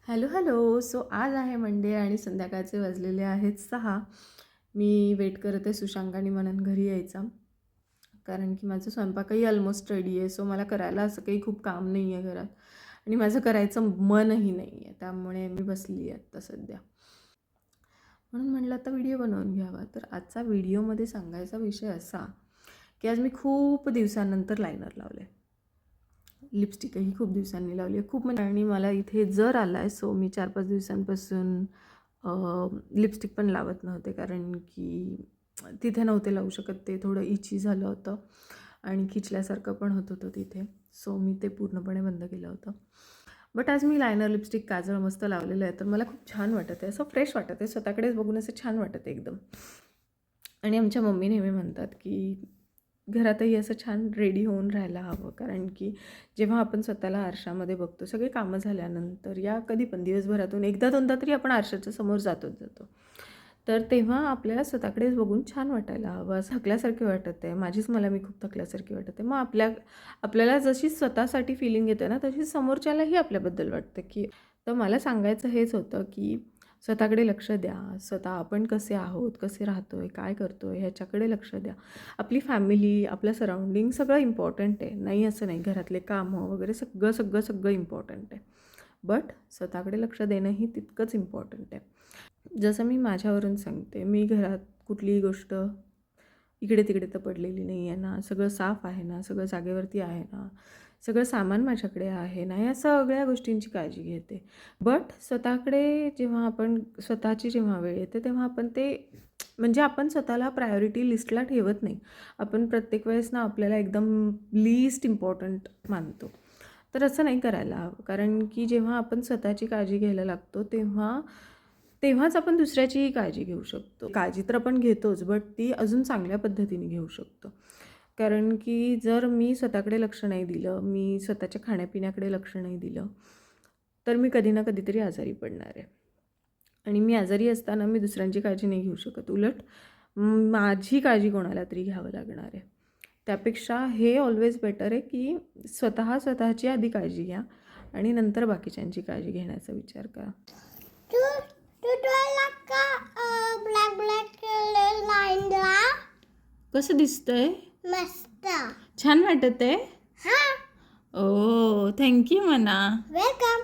Hello hello. So आज आहे Monday आणि संध्याकाळचे वाजलेले आहेत 6. मी वेट करत आहे सुशांक आणि मनन घरी यायचा, कारण की माझं स्वयंपाकही ऑलमोस्ट रेडी आहे. सो मला करायला असं काही खूप काम नाही आहे घरात आणि माझं करायचं मनही नाही आहे, त्यामुळे मी बसली आहे आत्ता सध्या. म्हणून म्हटलं आता व्हिडिओ बनवून घ्यावा. तर आजचा व्हिडिओमध्ये सांगायचा विषय असा की आज मी खूप दिवसानंतर लायनर लावले. लिपस्टिकही खूप दिवसांनी लावली आहे, खूप म्हणजे. आणि मला इथे जर आला आहे, सो मी 4-5 दिवसांपासून लिपस्टिक पण लावत नव्हते, कारण की तिथे नव्हते लावू शकत. ते थोडं इची झालं होतं आणि खिचल्यासारखं पण होत होतं तिथे. सो मी ते पूर्णपणे बंद केलं होतं. बट आज मी लायनर, लिपस्टिक, काजळ मस्त लावलेलं आहे, तर मला खूप छान वाटत आहे, असं फ्रेश वाटत आहे, स्वतःकडेच बघून असं छान वाटत आहे एकदम. आणि आमच्या मम्मी नेहमी म्हणतात की घरातही असं छान रेडी होऊन राहायला हवं, कारण की जेव्हा आपण स्वतःला आरशामध्ये बघतो, सगळे कामं झाल्यानंतर या कधी पण दिवसभरातून एकदा दोनदा तरी आपण आरशाच्या समोर जातो, तर तेव्हा आपल्याला स्वतःकडेच बघून छान वाटायला हवं. असं थकल्यासारखे वाटत आहे, मला मी खूप थकल्यासारखी वाटत आहे. मग आपल्याला जशी स्वतःसाठी फिलिंग येते ना, तशी समोरच्यालाही आपल्याबद्दल वाटतं की. तर मला सांगायचं हेच होतं की स्वतःकडे लक्ष द्या. स्वतः आपण कसे आहोत, कसे राहतो आहे, काय करतो आहे, ह्याच्याकडे लक्ष द्या. आपली फॅमिली, आपलं सराउंडिंग सगळं इम्पॉर्टंट आहे, नाही असं नाही. घरातले कामं वगैरे सगळं इम्पॉर्टंट आहे, बट स्वतःकडे लक्ष देणंही तितकंच इम्पॉर्टंट आहे. जसं मी माझ्यावरून सांगते, मी घरात कुठलीही गोष्ट इकडे तिकडे तर पडलेली नाही आहे ना, सगळं साफ आहे ना, सगळं जागेवरती आहे ना, सगळं सामान माझ्याकडे आहे ना, या सगळ्या गोष्टींची काळजी घेते. बट स्वतःची जेव्हा वेळ येते, तेव्हा आपण ते म्हणजे आपण स्वतःला प्रायोरिटी लिस्टला ठेवत नाही. आपण प्रत्येक वेळेस ना आपल्याला एकदम लीस्ट इम्पॉर्टंट मानतो. तर असं नाही करायला हवं, कारण की जेव्हा आपण स्वतःची काळजी घ्यायला लागतो, तेव्हाच आपण दुसऱ्याचीही काळजी घेऊ शकतो. काळजी तर आपण घेतोच, बट ती अजून चांगल्या पद्धतीने घेऊ शकतो. कारण की जर मी स्वतःकडे लक्ष नाही दिलं, मी स्वतःच्या खाण्यापिण्याकडे लक्ष नाही दिलं, तर मी कधी ना कधीतरी आजारी पडणार आहे. आणि मी आजारी असताना मी दुसऱ्यांची काळजी नाही घेऊ शकत. उलट माझी काळजी कोणाला तरी घ्यावं लागणार आहे. त्यापेक्षा हे ऑलवेज बेटर आहे की स्वतःची आधी काळजी घ्या आणि नंतर बाकीच्यांची काळजी घेण्याचा विचार करा. कसं दिसतंय? मस्त. छान वाटत आहे. हा. ओ थँक्यू म्हणा. वेलकम.